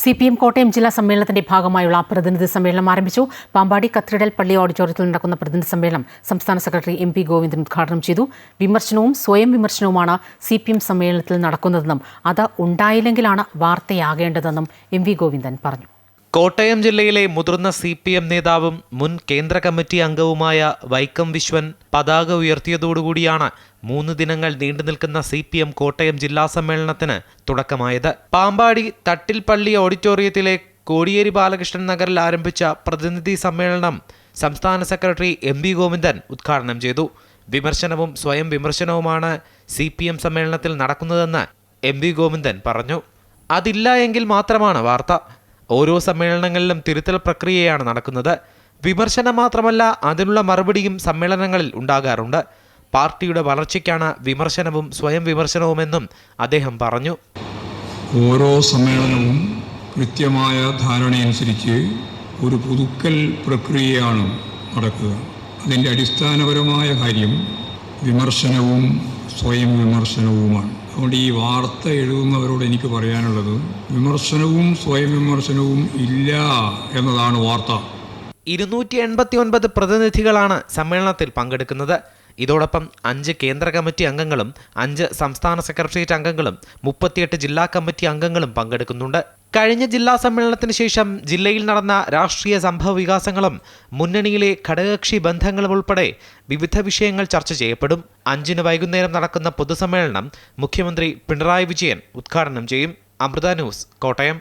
CPM Kottayam ജില്ലാ സമ്മേളനത്തിന്റെ ഭാഗമായുള്ള പ്രതിനിധി സമ്മേളനം ആരംഭിച്ചു. പാമ്പാടി കത്തീഡ്രൽ പള്ളി ഓഡിറ്റോറിയത്തിൽ നടക്കുന്ന പ്രതിനിധി സമ്മേളനം സംസ്ഥാന സെക്രട്ടറി MP ഗോവിന്ദൻ ഉദ്ഘാടനം ചെയ്തു. വിമർശനവും സ്വയം വിമർശനവുമാണ് CPM സമ്മേളനത്തിൽ നടക്കുന്നതെന്നും അത് ഉണ്ടായില്ലെങ്കിലാണ് വാർത്തയാകേണ്ടതെന്നും MP ഗോവിന്ദൻ പറഞ്ഞു. കോട്ടയം ജില്ലയിലെ മുതിർന്ന CPM നേതാവും മുൻ കേന്ദ്ര കമ്മിറ്റി അംഗവുമായ വൈക്കം വിശ്വൻ പതാക ഉയർത്തിയതോടുകൂടിയാണ് 3 ദിനങ്ങൾ നീണ്ടുനിൽക്കുന്ന CPM കോട്ടയം ജില്ലാ സമ്മേളനത്തിന് തുടക്കമായത്. പാമ്പാടി തട്ടിൽപ്പള്ളി ഓഡിറ്റോറിയത്തിലെ കോടിയേരി ബാലകൃഷ്ണൻ നഗറിൽ ആരംഭിച്ച പ്രതിനിധി സമ്മേളനം സംസ്ഥാന സെക്രട്ടറി MP ഗോവിന്ദൻ ഉദ്ഘാടനം ചെയ്തു. വിമർശനവും സ്വയം വിമർശനവുമാണ് CPM സമ്മേളനത്തിൽ നടക്കുന്നതെന്ന് MP ഗോവിന്ദൻ പറഞ്ഞു. അതില്ല എങ്കിൽ മാത്രമാണ് വാർത്ത. ഓരോ സമ്മേളനങ്ങളിലും തിരുത്തൽ പ്രക്രിയയാണ് നടക്കുന്നത്. വിമർശനം മാത്രമല്ല, അതിനുള്ള മറുപടിയും സമ്മേളനങ്ങളിൽ ഉണ്ടാകാറുണ്ട്. പാർട്ടിയുടെ വളർച്ചയ്ക്കാണ് വിമർശനവും സ്വയം വിമർശനവുമെന്നും അദ്ദേഹം പറഞ്ഞു. ഓരോ സമ്മേളനവും കൃത്യമായ ധാരണയനുസരിച്ച് ഒരു പുതുക്കൽ പ്രക്രിയയാണ് നടക്കുക. അതിൻ്റെ അടിസ്ഥാനപരമായ കാര്യം വിമർശനവും സ്വയം വിമർശനവുമാണ്. അതുകൊണ്ട് ഈ വാർത്ത എഴുതുന്നവരോട് എനിക്ക് പറയാനുള്ളത്, വിമർശനവും സ്വയം വിമർശനവും ഇല്ല എന്നതാണ് വാർത്ത. 289 പ്രതിനിധികളാണ് സമ്മേളനത്തിൽ പങ്കെടുക്കുന്നത്. ഇതോടൊപ്പം 5 കേന്ദ്ര കമ്മിറ്റി അംഗങ്ങളും 5 സംസ്ഥാന സെക്രട്ടേറിയറ്റ് അംഗങ്ങളും 38 ജില്ലാ കമ്മിറ്റി അംഗങ്ങളും പങ്കെടുക്കുന്നുണ്ട്. കഴിഞ്ഞ ജില്ലാ സമ്മേളനത്തിന് ശേഷം ജില്ലയിൽ നടന്ന രാഷ്ട്രീയ സംഭവ വികാസങ്ങളും മുന്നണിയിലെ ഘടകകക്ഷി ബന്ധങ്ങളും ഉൾപ്പെടെ വിവിധ വിഷയങ്ങൾ ചർച്ച ചെയ്യപ്പെടും. 5-ന് വൈകുന്നേരം നടക്കുന്ന പൊതുസമ്മേളനം മുഖ്യമന്ത്രി പിണറായി വിജയൻ ഉദ്ഘാടനം ചെയ്യും. അമൃത ന്യൂസ്, കോട്ടയം.